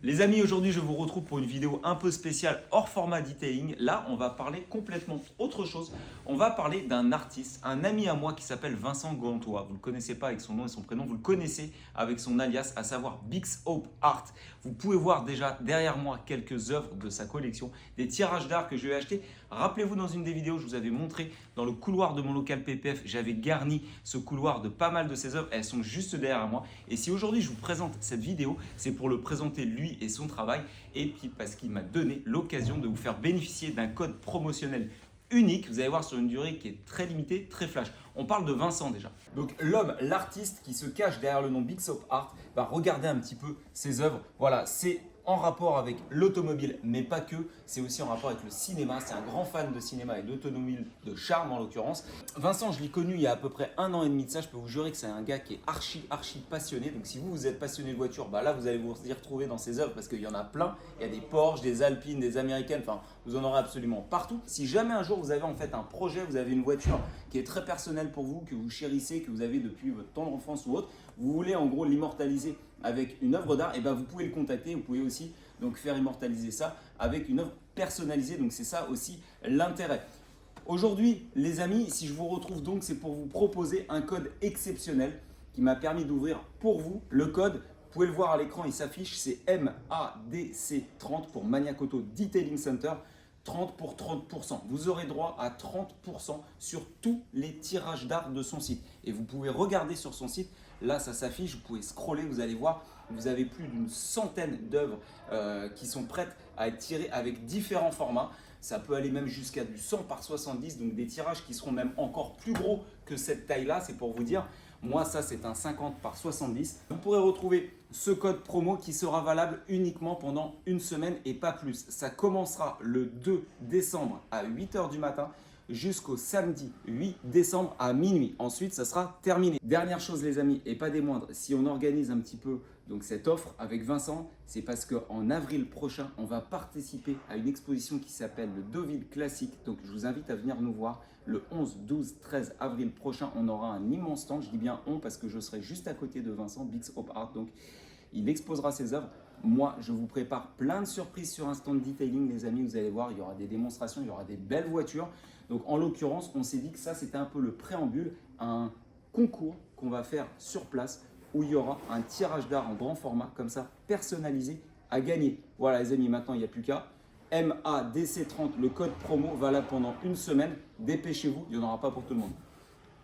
Les amis, aujourd'hui je vous retrouve pour une vidéo un peu spéciale hors format detailing. Là, on va parler complètement autre chose. On va parler d'un artiste, un ami à moi qui s'appelle Vincent Gantois. Vous ne le connaissez pas avec son nom et son prénom, vous le connaissez avec son alias, à savoir Bix Hope Art. Vous pouvez voir déjà derrière moi quelques œuvres de sa collection, des tirages d'art que je lui ai achetés. Rappelez-vous, dans une des vidéos, je vous avais montré dans le couloir de mon local PPF, j'avais garni ce couloir de pas mal de ses œuvres. Elles sont juste derrière moi. Et si aujourd'hui je vous présente cette vidéo, c'est pour le présenter lui et son travail, et puis parce qu'il m'a donné l'occasion de vous faire bénéficier d'un code promotionnel unique. Vous allez voir, sur une durée qui est très limitée, très flash. On parle de Vincent déjà. Donc l'homme, l'artiste qui se cache derrière le nom Bix Hope Art, va regarder un petit peu ses œuvres. Voilà, c'est en rapport avec l'automobile, mais pas que. C'est aussi en rapport avec le cinéma. C'est un grand fan de cinéma et d'automobile, de charme en l'occurrence. Vincent, je l'ai connu il y a à peu près 1 an et demi de ça. Je peux vous jurer que c'est un gars qui est archi passionné. Donc si vous êtes passionné de voiture, bah là vous allez vous y retrouver dans ses œuvres parce qu'il y en a plein. Il y a des Porsche, des Alpines, des Américaines. Enfin, vous en aurez absolument partout. Si jamais un jour vous avez en fait un projet, vous avez une voiture qui est très personnelle pour vous, que vous chérissez, que vous avez depuis votre tendre enfance ou autre, vous voulez en gros l'immortaliser avec une œuvre d'art, et ben vous pouvez le contacter. Vous pouvez aussi donc faire immortaliser ça avec une œuvre personnalisée. Donc c'est ça aussi l'intérêt. Aujourd'hui les amis, si je vous retrouve donc, c'est pour vous proposer un code exceptionnel qui m'a permis d'ouvrir pour vous le code. Vous pouvez le voir à l'écran, il s'affiche, c'est MADC30 pour Maniac Auto Detailing Center. 30 pour 30%. Vous aurez droit à 30% sur tous les tirages d'art de son site. Et vous pouvez regarder sur son site, là ça s'affiche, vous pouvez scroller, vous allez voir, vous avez plus d'une centaine d'œuvres qui sont prêtes à être tirées avec différents formats. Ça peut aller même jusqu'à du 100 par 70, donc des tirages qui seront même encore plus gros que cette taille-là, c'est pour vous dire. Moi, ça, c'est un 50 par 70. Vous pourrez retrouver ce code promo qui sera valable uniquement pendant une semaine et pas plus. Ça commencera le 2 décembre à 8 h du matin jusqu'au samedi 8 décembre à minuit. Ensuite, ça sera terminé. Dernière chose, les amis, et pas des moindres, si on organise un petit peu donc cette offre avec Vincent, c'est parce qu'en avril prochain, on va participer à une exposition qui s'appelle le Deauville Classique. Donc, je vous invite à venir nous voir le 11, 12, 13 avril prochain. On aura un immense stand. Je dis bien on parce que je serai juste à côté de Vincent, Bix Hope Art. Donc, il exposera ses œuvres. Moi, je vous prépare plein de surprises sur un stand detailing, les amis. Vous allez voir, il y aura des démonstrations, il y aura des belles voitures. Donc, en l'occurrence, on s'est dit que ça, c'était un peu le préambule à un concours qu'on va faire sur place où il y aura un tirage d'art en grand format, comme ça, personnalisé à gagner. Voilà, les amis, maintenant, il n'y a plus qu'à. MADC30, le code promo valable pendant une semaine. Dépêchez-vous, il n'y en aura pas pour tout le monde.